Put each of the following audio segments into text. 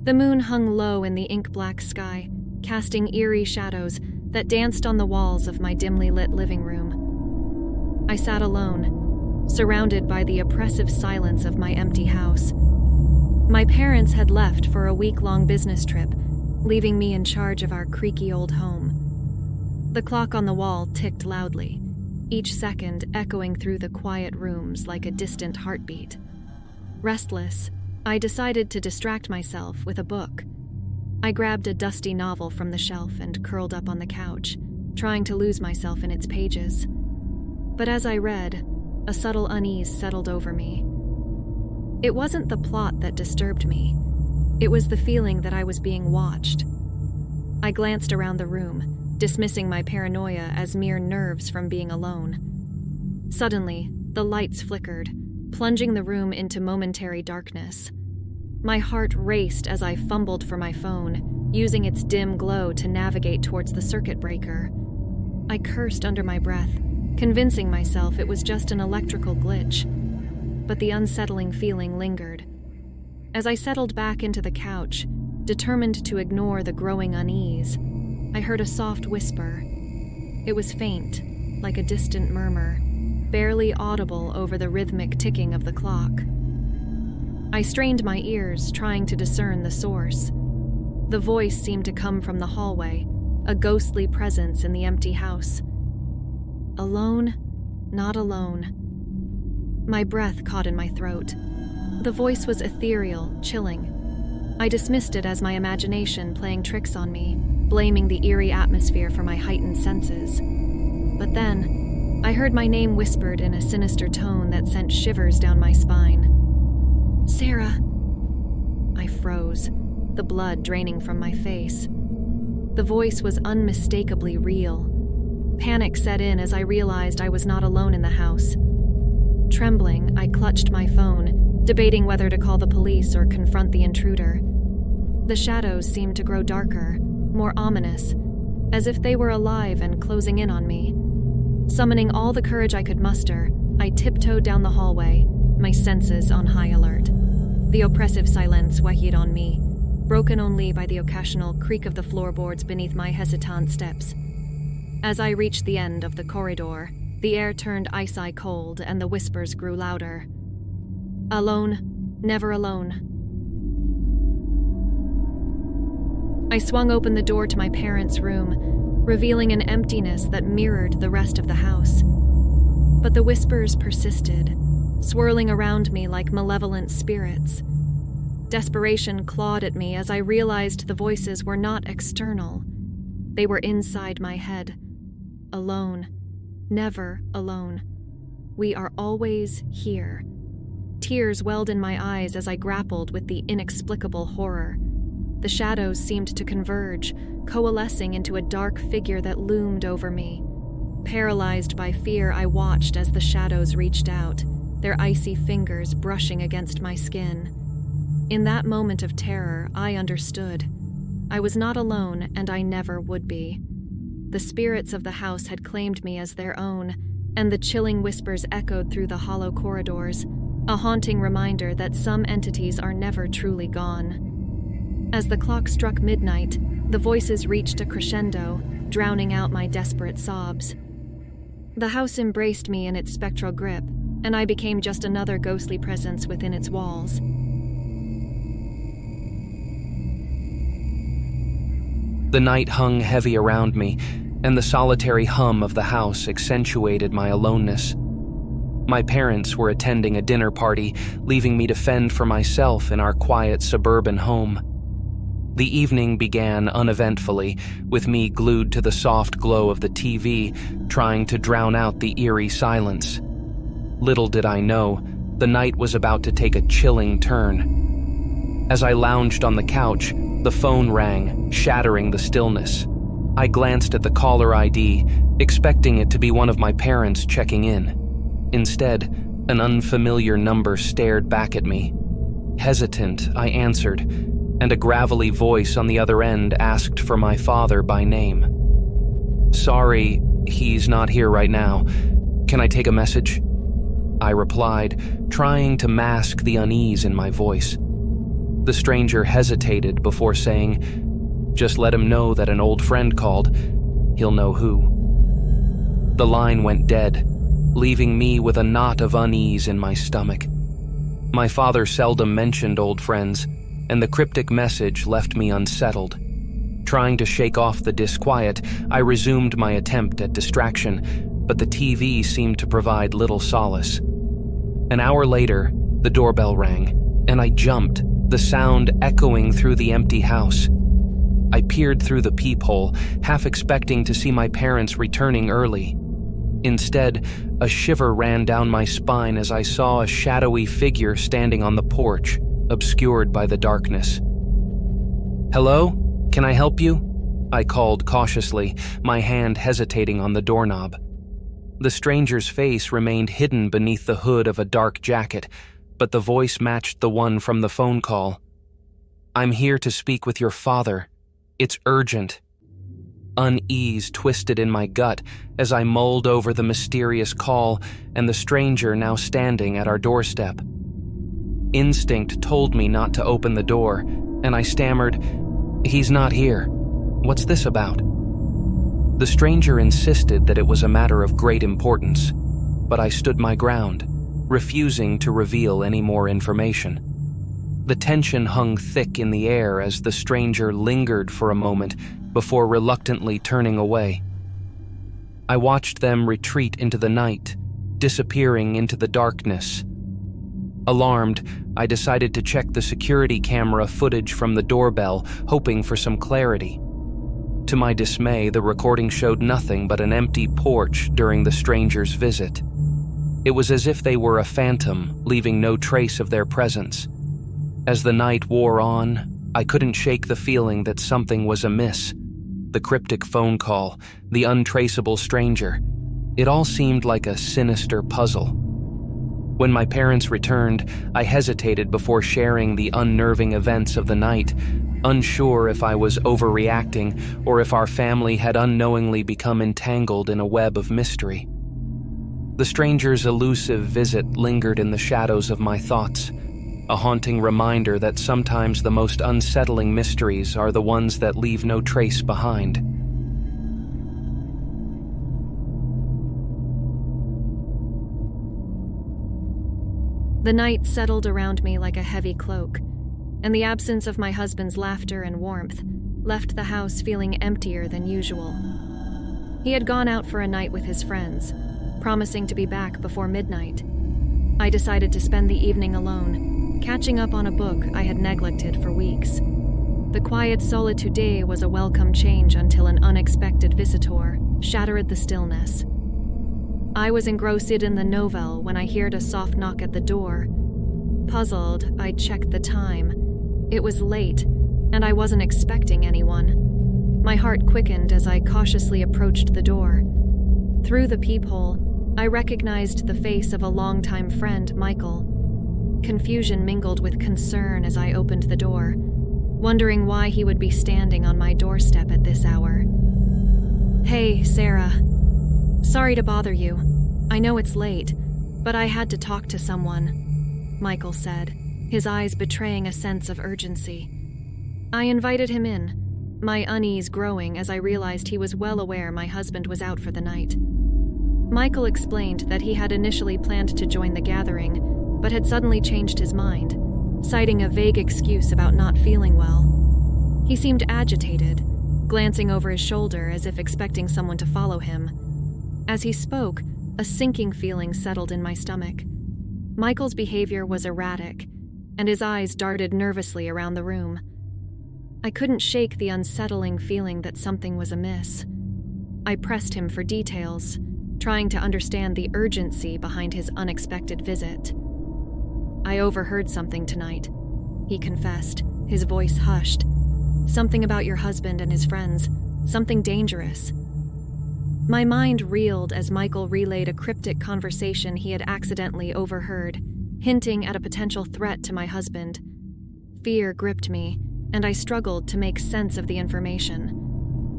The moon hung low in the ink-black sky, casting eerie shadows that danced on the walls of my dimly lit living room. I sat alone, surrounded by the oppressive silence of my empty house. My parents had left for a week-long business trip, leaving me in charge of our creaky old home. The clock on the wall ticked loudly, each second echoing through the quiet rooms like a distant heartbeat. Restless, I decided to distract myself with a book. I grabbed a dusty novel from the shelf and curled up on the couch, trying to lose myself in its pages. But as I read, a subtle unease settled over me. It wasn't the plot that disturbed me. It was the feeling that I was being watched. I glanced around the room, dismissing my paranoia as mere nerves from being alone. Suddenly, the lights flickered, plunging the room into momentary darkness. My heart raced as I fumbled for my phone, using its dim glow to navigate towards the circuit breaker. I cursed under my breath, convincing myself it was just an electrical glitch. But the unsettling feeling lingered. As I settled back into the couch, determined to ignore the growing unease, I heard a soft whisper. It was faint, like a distant murmur, barely audible over the rhythmic ticking of the clock. I strained my ears, trying to discern the source. The voice seemed to come from the hallway, a ghostly presence in the empty house. Alone, not alone. My breath caught in my throat. The voice was ethereal, chilling. I dismissed it as my imagination playing tricks on me, blaming the eerie atmosphere for my heightened senses. But then, I heard my name whispered in a sinister tone that sent shivers down my spine. "Sarah." I froze, the blood draining from my face. The voice was unmistakably real. Panic set in as I realized I was not alone in the house. Trembling, I clutched my phone, debating whether to call the police or confront the intruder. The shadows seemed to grow darker, more ominous, as if they were alive and closing in on me. Summoning all the courage I could muster, I tiptoed down the hallway, my senses on high alert. The oppressive silence weighed on me, broken only by the occasional creak of the floorboards beneath my hesitant steps. As I reached the end of the corridor, the air turned icy cold and the whispers grew louder. Alone, never alone. I swung open the door to my parents' room, revealing an emptiness that mirrored the rest of the house. But the whispers persisted, swirling around me like malevolent spirits. Desperation clawed at me as I realized the voices were not external. They were inside my head. Alone. Never alone. We are always here. Tears welled in my eyes as I grappled with the inexplicable horror. The shadows seemed to converge, coalescing into a dark figure that loomed over me. Paralyzed by fear, I watched as the shadows reached out, their icy fingers brushing against my skin. In that moment of terror, I understood. I was not alone, and I never would be. The spirits of the house had claimed me as their own, and the chilling whispers echoed through the hollow corridors, a haunting reminder that some entities are never truly gone. As the clock struck midnight, the voices reached a crescendo, drowning out my desperate sobs. The house embraced me in its spectral grip, and I became just another ghostly presence within its walls. The night hung heavy around me, and the solitary hum of the house accentuated my aloneness. My parents were attending a dinner party, leaving me to fend for myself in our quiet suburban home. The evening began uneventfully, with me glued to the soft glow of the TV, trying to drown out the eerie silence. Little did I know, the night was about to take a chilling turn. As I lounged on the couch, the phone rang, shattering the stillness. I glanced at the caller ID, expecting it to be one of my parents checking in. Instead, an unfamiliar number stared back at me. Hesitant, I answered, and a gravelly voice on the other end asked for my father by name. "Sorry, he's not here right now. Can I take a message?" I replied, trying to mask the unease in my voice. The stranger hesitated before saying, "Just let him know that an old friend called. He'll know who." The line went dead, leaving me with a knot of unease in my stomach. My father seldom mentioned old friends, and the cryptic message left me unsettled. Trying to shake off the disquiet, I resumed my attempt at distraction, but the TV seemed to provide little solace. An hour later, the doorbell rang, and I jumped, the sound echoing through the empty house. I peered through the peephole, half expecting to see my parents returning early. Instead, a shiver ran down my spine as I saw a shadowy figure standing on the porch, obscured by the darkness. "Hello? Can I help you?" I called cautiously, my hand hesitating on the doorknob. The stranger's face remained hidden beneath the hood of a dark jacket, but the voice matched the one from the phone call. "I'm here to speak with your father. It's urgent." Unease twisted in my gut as I mulled over the mysterious call and the stranger now standing at our doorstep. Instinct told me not to open the door, and I stammered, "He's not here. What's this about?" The stranger insisted that it was a matter of great importance, but I stood my ground, refusing to reveal any more information. The tension hung thick in the air as the stranger lingered for a moment before reluctantly turning away. I watched them retreat into the night, disappearing into the darkness. Alarmed, I decided to check the security camera footage from the doorbell, hoping for some clarity. To my dismay, the recording showed nothing but an empty porch during the stranger's visit. It was as if they were a phantom, leaving no trace of their presence. As the night wore on, I couldn't shake the feeling that something was amiss. The cryptic phone call, the untraceable stranger. It all seemed like a sinister puzzle. When my parents returned, I hesitated before sharing the unnerving events of the night, unsure if I was overreacting or if our family had unknowingly become entangled in a web of mystery. The stranger's elusive visit lingered in the shadows of my thoughts, a haunting reminder that sometimes the most unsettling mysteries are the ones that leave no trace behind. The night settled around me like a heavy cloak, and the absence of my husband's laughter and warmth left the house feeling emptier than usual. He had gone out for a night with his friends, promising to be back before midnight. I decided to spend the evening alone, catching up on a book I had neglected for weeks. The quiet solitude was a welcome change until an unexpected visitor shattered the stillness. I was engrossed in the novel when I heard a soft knock at the door. Puzzled, I checked the time. It was late, and I wasn't expecting anyone. My heart quickened as I cautiously approached the door. Through the peephole, I recognized the face of a longtime friend, Michael. Confusion mingled with concern as I opened the door, wondering why he would be standing on my doorstep at this hour. "Hey, Sarah. Sorry to bother you. I know it's late, but I had to talk to someone," Michael said, his eyes betraying a sense of urgency. I invited him in, my unease growing as I realized he was well aware my husband was out for the night. Michael explained that he had initially planned to join the gathering, but had suddenly changed his mind, citing a vague excuse about not feeling well. He seemed agitated, glancing over his shoulder as if expecting someone to follow him. As he spoke, a sinking feeling settled in my stomach. Michael's behavior was erratic, and his eyes darted nervously around the room. I couldn't shake the unsettling feeling that something was amiss. I pressed him for details, trying to understand the urgency behind his unexpected visit. "I overheard something tonight," he confessed, his voice hushed. "Something about your husband and his friends, something dangerous." My mind reeled as Michael relayed a cryptic conversation he had accidentally overheard, hinting at a potential threat to my husband. Fear gripped me, and I struggled to make sense of the information.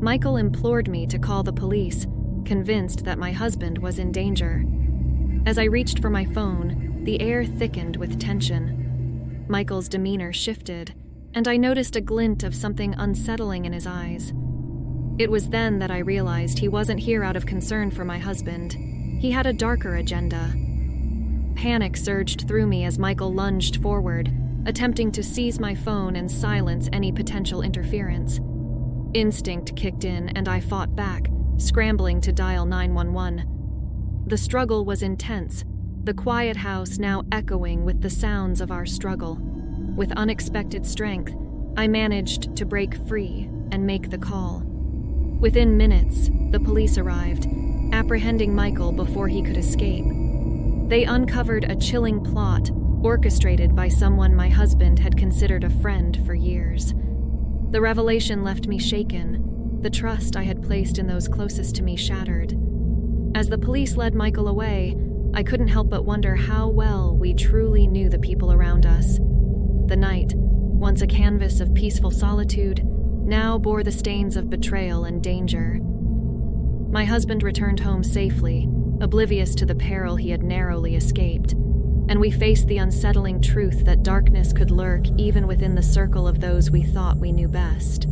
Michael implored me to call the police, convinced that my husband was in danger. As I reached for my phone, the air thickened with tension. Michael's demeanor shifted, and I noticed a glint of something unsettling in his eyes. It was then that I realized he wasn't here out of concern for my husband. He had a darker agenda. Panic surged through me as Michael lunged forward, attempting to seize my phone and silence any potential interference. Instinct kicked in, and I fought back, scrambling to dial 911. The struggle was intense, the quiet house now echoing with the sounds of our struggle. With unexpected strength, I managed to break free and make the call. Within minutes, the police arrived, apprehending Michael before he could escape. They uncovered a chilling plot orchestrated by someone my husband had considered a friend for years. The revelation left me shaken, the trust I had placed in those closest to me shattered. As the police led Michael away, I couldn't help but wonder how well we truly knew the people around us. The night, once a canvas of peaceful solitude, now bore the stains of betrayal and danger. My husband returned home safely, oblivious to the peril he had narrowly escaped, and we faced the unsettling truth that darkness could lurk even within the circle of those we thought we knew best.